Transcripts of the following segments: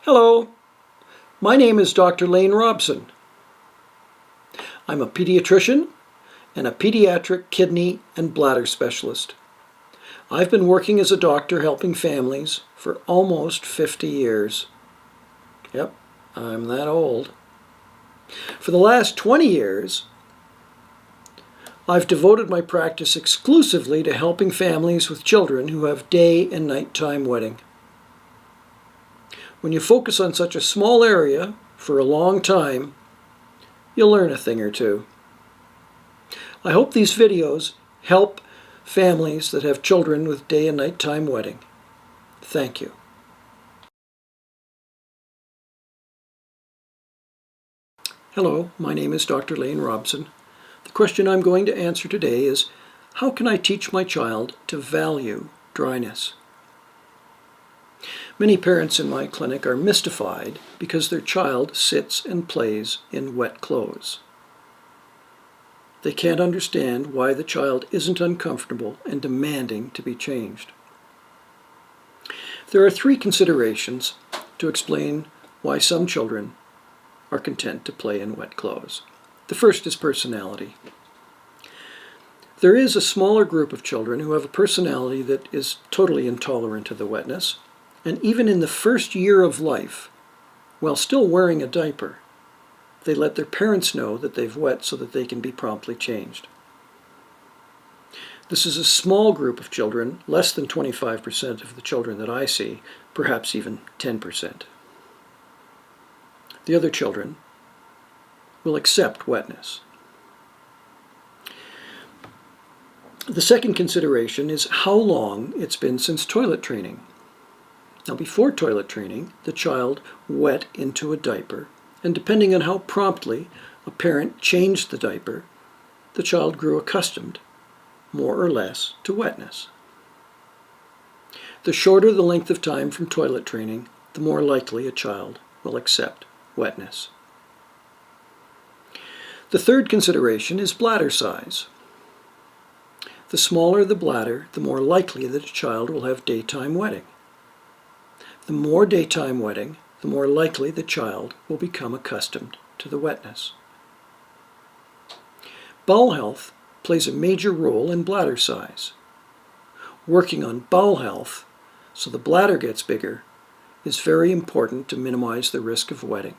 Hello, my name is Dr. Lane Robson. I'm a pediatrician and a pediatric kidney and bladder specialist. I've been working as a doctor helping families for almost 50 years. Yep, I'm that old. For the last 20 years, I've devoted my practice exclusively to helping families with children who have day and nighttime wetting. When you focus on such a small area for a long time, you'll learn a thing or two. I hope these videos help families that have children with day and nighttime wetting. Thank you. Hello, my name is Dr. Lane Robson. The question I'm going to answer today is, how can I teach my child to value dryness? Many parents in my clinic are mystified because their child sits and plays in wet clothes. They can't understand why the child isn't uncomfortable and demanding to be changed. There are three considerations to explain why some children are content to play in wet clothes. The first is personality. There is a smaller group of children who have a personality that is totally intolerant to the wetness, and even in the first year of life, while still wearing a diaper, they let their parents know that they've wet so that they can be promptly changed. This is a small group of children, less than 25% of the children that I see, perhaps even 10%. The other children will accept wetness. The second consideration is how long it's been since toilet training. Now, before toilet training, the child wet into a diaper, and depending on how promptly a parent changed the diaper, the child grew accustomed, more or less, to wetness. The shorter the length of time from toilet training, the more likely a child will accept wetness. The third consideration is bladder size. The smaller the bladder, the more likely that a child will have daytime wetting. The more daytime wetting, the more likely the child will become accustomed to the wetness. Bowel health plays a major role in bladder size. Working on bowel health so the bladder gets bigger is very important to minimize the risk of wetting.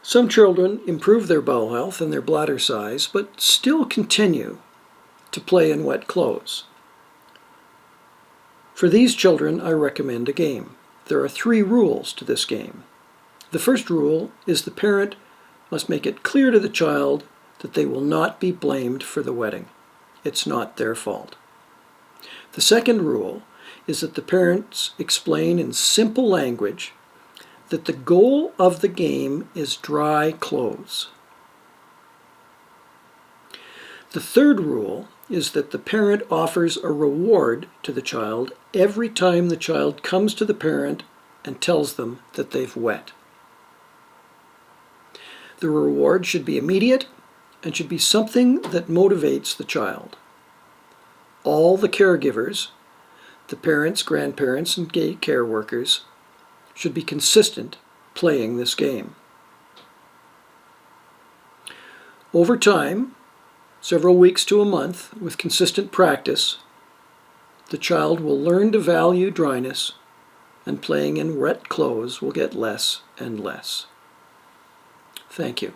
Some children improve their bowel health and their bladder size, but still continue to play in wet clothes. For these children, I recommend a game. There are 3 rules to this game. The first rule is the parent must make it clear to the child that they will not be blamed for the wetting. It's not their fault. The second rule is that the parents explain in simple language that the goal of the game is dry clothes. The third rule is that the parent offers a reward to the child every time the child comes to the parent and tells them that they've wet. The reward should be immediate and should be something that motivates the child. All the caregivers, the parents, grandparents, and care workers, should be consistent playing this game. Over time, several weeks to a month, with consistent practice, the child will learn to value dryness, and playing in wet clothes will get less and less. Thank you.